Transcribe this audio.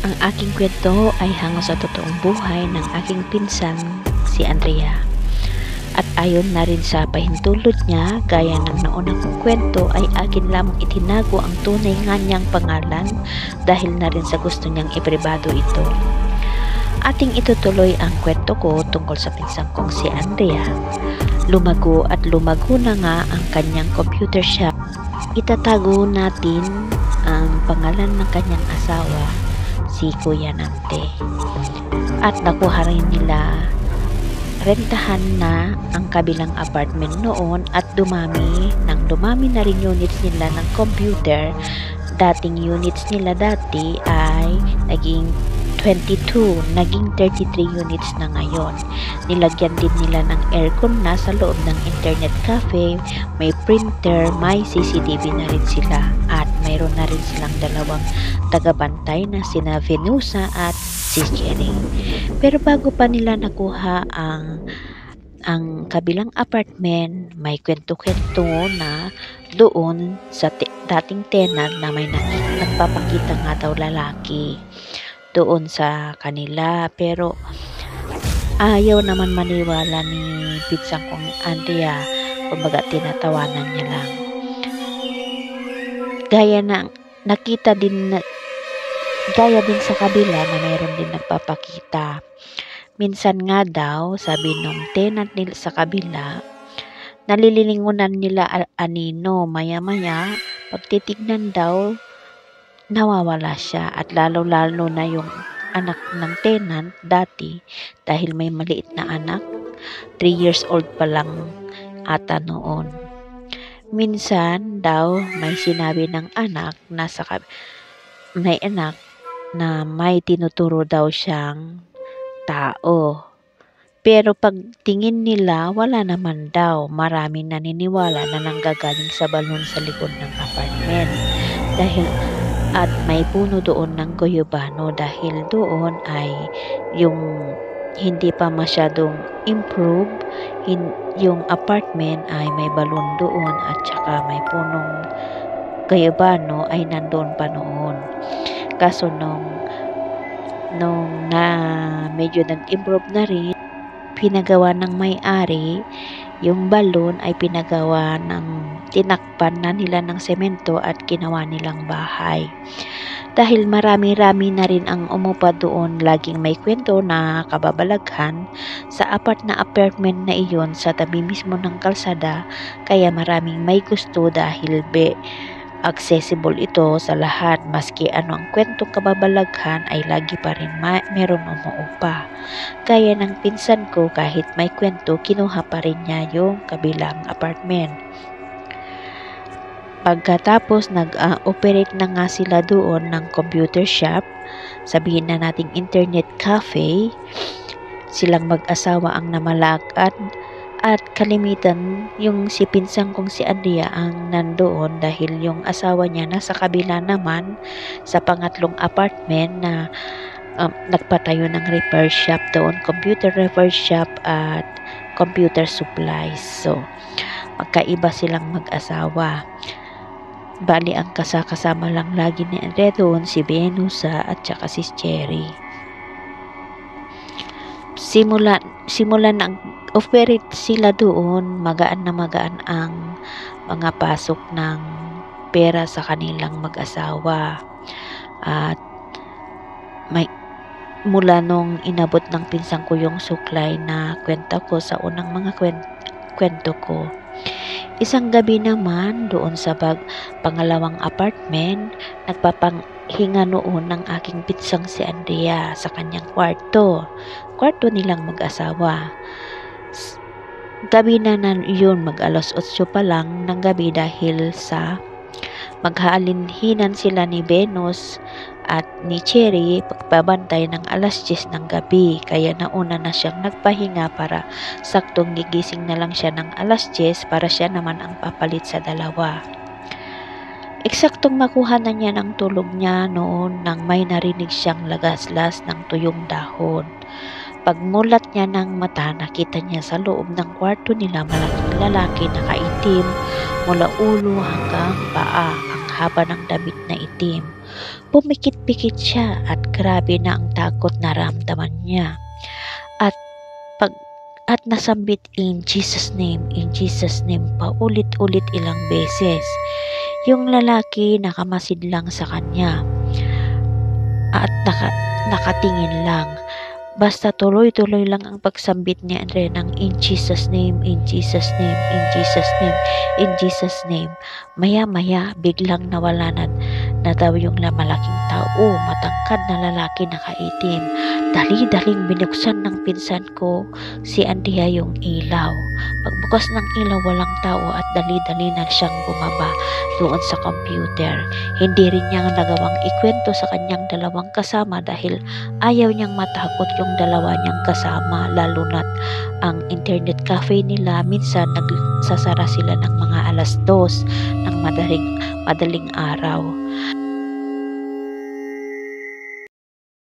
Ang aking kwento ay hango sa totoong buhay ng aking pinsan, si Andrea. At ayon na rin sa pahintulot niya, gaya ng naunang kong kwento ay akin lamang itinago ang tunay nga niyang pangalan dahil na rin sa gusto niyang ipribado ito. Ating itutuloy ang kwento ko tungkol sa pinsang kong si Andrea. Lumago at lumago na nga ang kanyang computer shop. Itatago natin ang pangalan ng kanyang asawa, si Kuya Nante. At nakuha rin nila, rentahan na ang kabilang apartment noon at dumami na rin units nila ng computer. Dating units nila dati ay naging 22, naging 33 units na ngayon. Nilagyan din nila ng aircon na sa loob ng internet cafe, may printer, may CCTV na rin sila at mayroon na rin silang dalawang tagabantay na sina Venusa at si Jenny. Pero bago pa nila nakuha ang kabilang apartment, may kwento-kwento na doon sa dating tenant na may nagpapakita nga daw lalaki doon sa kanila, pero ayaw naman maniwala ni pinsang kong Andrea, kumbaga tinatawanan niya lang. Gaya din sa kabila na mayroon din nagpapakita. Minsan nga daw, sabi nung tenant nila sa kabila, nalililingunan nila anino, maya-maya pagtitignan daw nawawala siya, at lalo-lalo na yung anak ng tenant dati dahil may maliit na anak, 3 years old pa lang ata noon. Minsan daw may sinabi ng anak na may anak na may tinuturo daw siyang tao. Pero pag tingin nila, wala naman daw. Maraming naniniwala na nanggagaling sa balon sa likod ng apartment. At may puno doon ng goyobano dahil doon ay yung hindi pa masyadong improve, yung apartment ay may balon doon at saka may punong goyobano ay nandoon pa noon. Kaso nung na medyo nag-improve na rin, pinagawa ng may-ari, yung balon ay pinagawa tinakpan na nila ng semento at ginawa nilang bahay. Dahil marami-rami na rin ang umupa doon, laging may kwento na kababalaghan sa na apartment na iyon sa tabi mismo ng kalsada, kaya maraming may gusto dahil accessible ito sa lahat. Maski ano ang kwentong kababalaghan ay lagi pa rin meron umuupa. Gaya ng pinsan ko, kahit may kwento, kinuha pa rin niya yung kabilang apartment. Pagkatapos nag-operate na nga sila doon ng computer shop, sabihin na nating internet cafe, silang mag-asawa ang namalakad at kalimitan yung si pinsang kong si Andrea ang nandoon dahil yung asawa niya nasa kabila naman sa pangatlong apartment na nagpatayo ng repair shop doon, computer repair shop at computer supplies. So, magkaiba silang mag-asawa. Bali, ang kasama lang lagi ni Andrea doon si Venusa at saka si Cherry. Simulan ng operate sila doon, magaan na magaan ang mga pasok ng pera sa kanilang mag-asawa. At mula nung inabot ng pinsang ko yung suklay na kwento ko sa unang mga kwento ko, isang gabi naman doon sa pangalawang apartment, nagpapanghinga noon ng aking pinsang si Andrea sa kanyang kwarto nilang mag-asawa. Gabi na yun, mag-alas 8 pa lang ng gabi dahil sa maghaalinhinan sila ni Venus at ni Cherry pagbabantay ng alas 10 ng gabi, kaya nauna na siyang nagpahinga para saktong gigising na lang siya ng alas 10 para siya naman ang papalit sa dalawa. Eksaktong makuha na niya ng tulog niya noon nang may narinig siyang lagaslas ng tuyong dahon. Pagmulat niya ng mata, nakita niya sa loob ng kwarto nila malaking lalaki na kaitim mula ulo hanggang paa, ang haba ng damit na itim. Pumikit-pikit siya at grabe na ang takot na naramdaman niya. At pag at nasambit in Jesus' name, paulit-ulit ilang beses. Yung lalaki nakamasid lang sa kanya at nakatingin lang. Basta tuloy-tuloy lang ang pagsambit niya rin ng in Jesus' name, in Jesus' name, in Jesus' name, in Jesus' name. Maya-maya, biglang nawala na daw yung malaking tao, matangkad na lalaki nakaitim. Dali-daling binuksan ng pinsan ko si Andia yung ilaw. Pagbukas ng ilaw, walang tao at dali-dali na siyang bumaba doon sa computer. Hindi rin niya nagawang ikwento sa kanyang dalawang kasama dahil ayaw niyang matakot yung dalawa niyang kasama, lalo na't ang internet cafe nila minsan nagsasara sila ng mga 2:00 ng madaling araw.